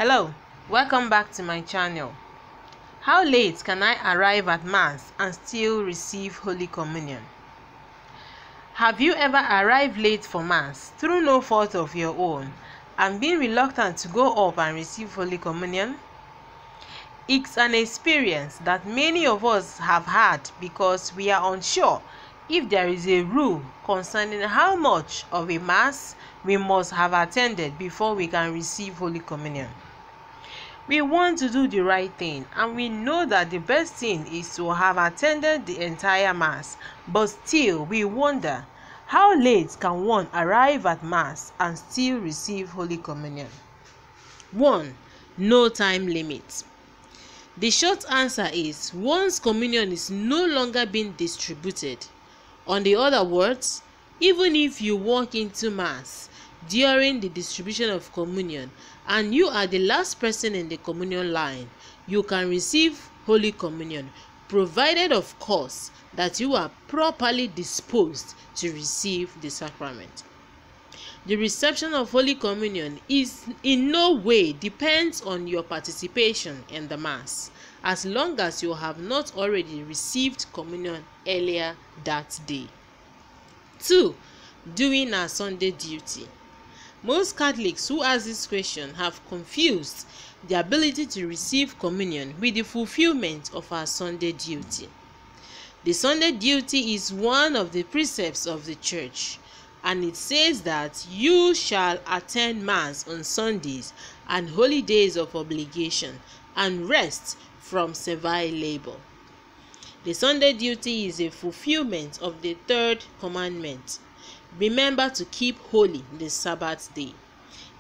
Hello, welcome back to my channel. How late can I arrive at Mass and still receive Holy Communion? Have you ever arrived late for Mass through no fault of your own and been reluctant to go up and receive Holy Communion? It's an experience that many of us have had because we are unsure if there is a rule concerning how much of a Mass we must have attended before we can receive Holy Communion. We want to do the right thing, and we know that the best thing is to have attended the entire Mass, but still we wonder, how late can one arrive at Mass and still receive Holy Communion? 1. No time limit. The short answer is once communion is no longer being distributed. On the other words, even if you walk into Mass during the distribution of communion and you are the last person in the communion line, you can receive Holy Communion, provided of course that you are properly disposed to receive the sacrament. The reception of Holy Communion is in no way depends on your participation in the Mass, as long as you have not already received communion earlier that day. 2. Doing our Sunday duty. Most Catholics who ask this question have confused the ability to receive communion with the fulfillment of our Sunday duty. The Sunday duty is one of the precepts of the Church, and it says that you shall attend Mass on Sundays and holy days of obligation and rest from servile labor. The Sunday duty is a fulfillment of the third commandment. Remember to keep holy the Sabbath day.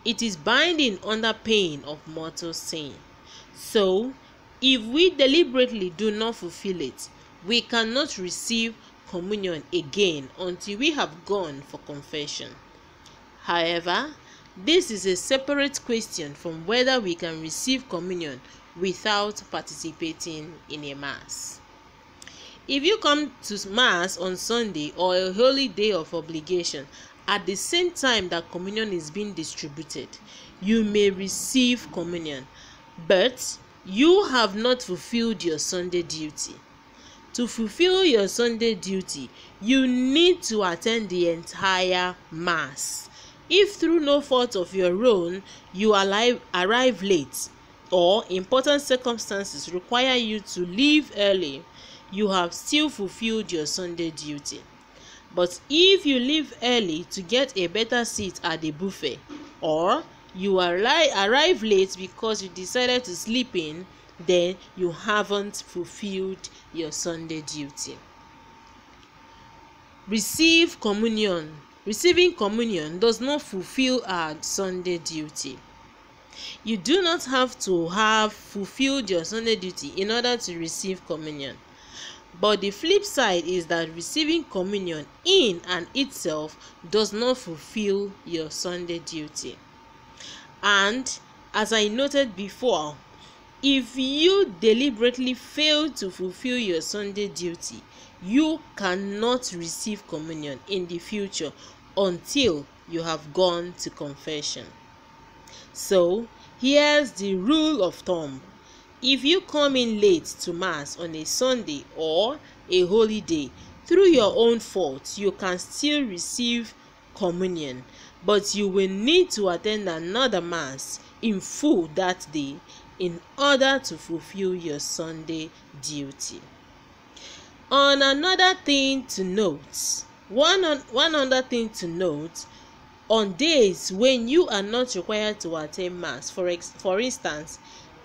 It is binding under pain of mortal sin. So, if we deliberately do not fulfill it, we cannot receive communion again until we have gone for confession. However, this is a separate question from whether we can receive communion without participating in a Mass. If you come to Mass on Sunday or a holy day of obligation at the same time that communion is being distributed, you may receive communion, but you have not fulfilled your Sunday duty. To fulfill your Sunday duty, you need to attend the entire Mass. If through no fault of your own you arrive late, or important circumstances require you to leave early, you have still fulfilled your Sunday duty. But if you leave early to get a better seat at the buffet, or you arrive late because you decided to sleep in, then you haven't fulfilled your Sunday duty. Receiving communion does not fulfill our Sunday duty. You do not have to have fulfilled your Sunday duty in order to receive communion. But the flip side is that receiving communion in and itself does not fulfill your Sunday duty. And as I noted before, if you deliberately fail to fulfill your Sunday duty, you cannot receive communion in the future until you have gone to confession. So, here's the rule of thumb. If you come in late to Mass on a Sunday or a holy day through your own fault, you can still receive communion, but you will need to attend another Mass in full that day in order to fulfill your Sunday duty. One other thing to note, on days when you are not required to attend Mass, for instance,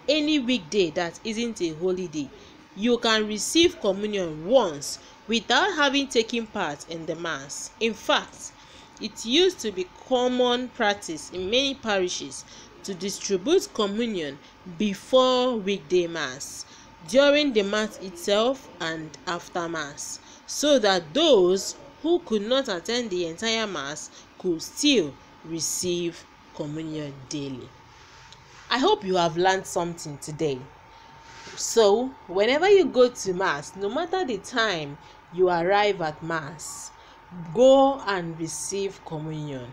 any weekday that isn't a holiday, you can receive communion once without having taken part in the Mass. In fact, it used to be common practice in many parishes to distribute communion before weekday Mass, during the Mass itself and after Mass, so that those who could not attend the entire Mass could still receive communion daily. I hope you have learned something today. So, whenever you go to Mass, no matter the time you arrive at Mass, go and receive communion.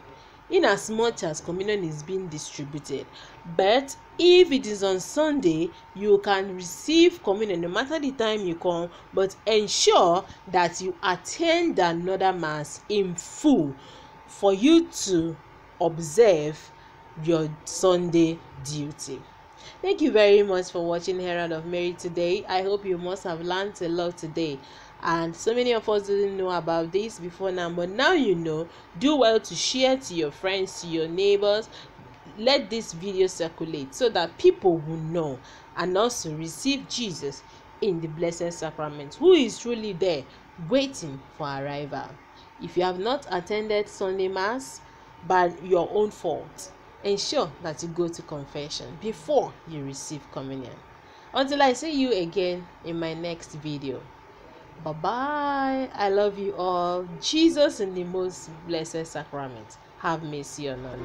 in as much as communion is being distributed. But if it is on Sunday, you can receive communion no matter the time you come, but ensure that you attend another mass in full for you to observe your Sunday duty. Thank you very much for watching Herald of Mary today. I hope you must have learned a lot today. And so many of us didn't know about this before now, but now you know. Do well to share to your friends, to your neighbors. Let this video circulate so that people will know and also receive Jesus in the Blessed Sacrament, who is truly there waiting for arrival. If you have not attended Sunday Mass by your own fault, ensure that you go to confession before you receive communion. Until I see you again in my next video. Bye bye. I love you all. Jesus in the most blessed sacrament, have mercy on us.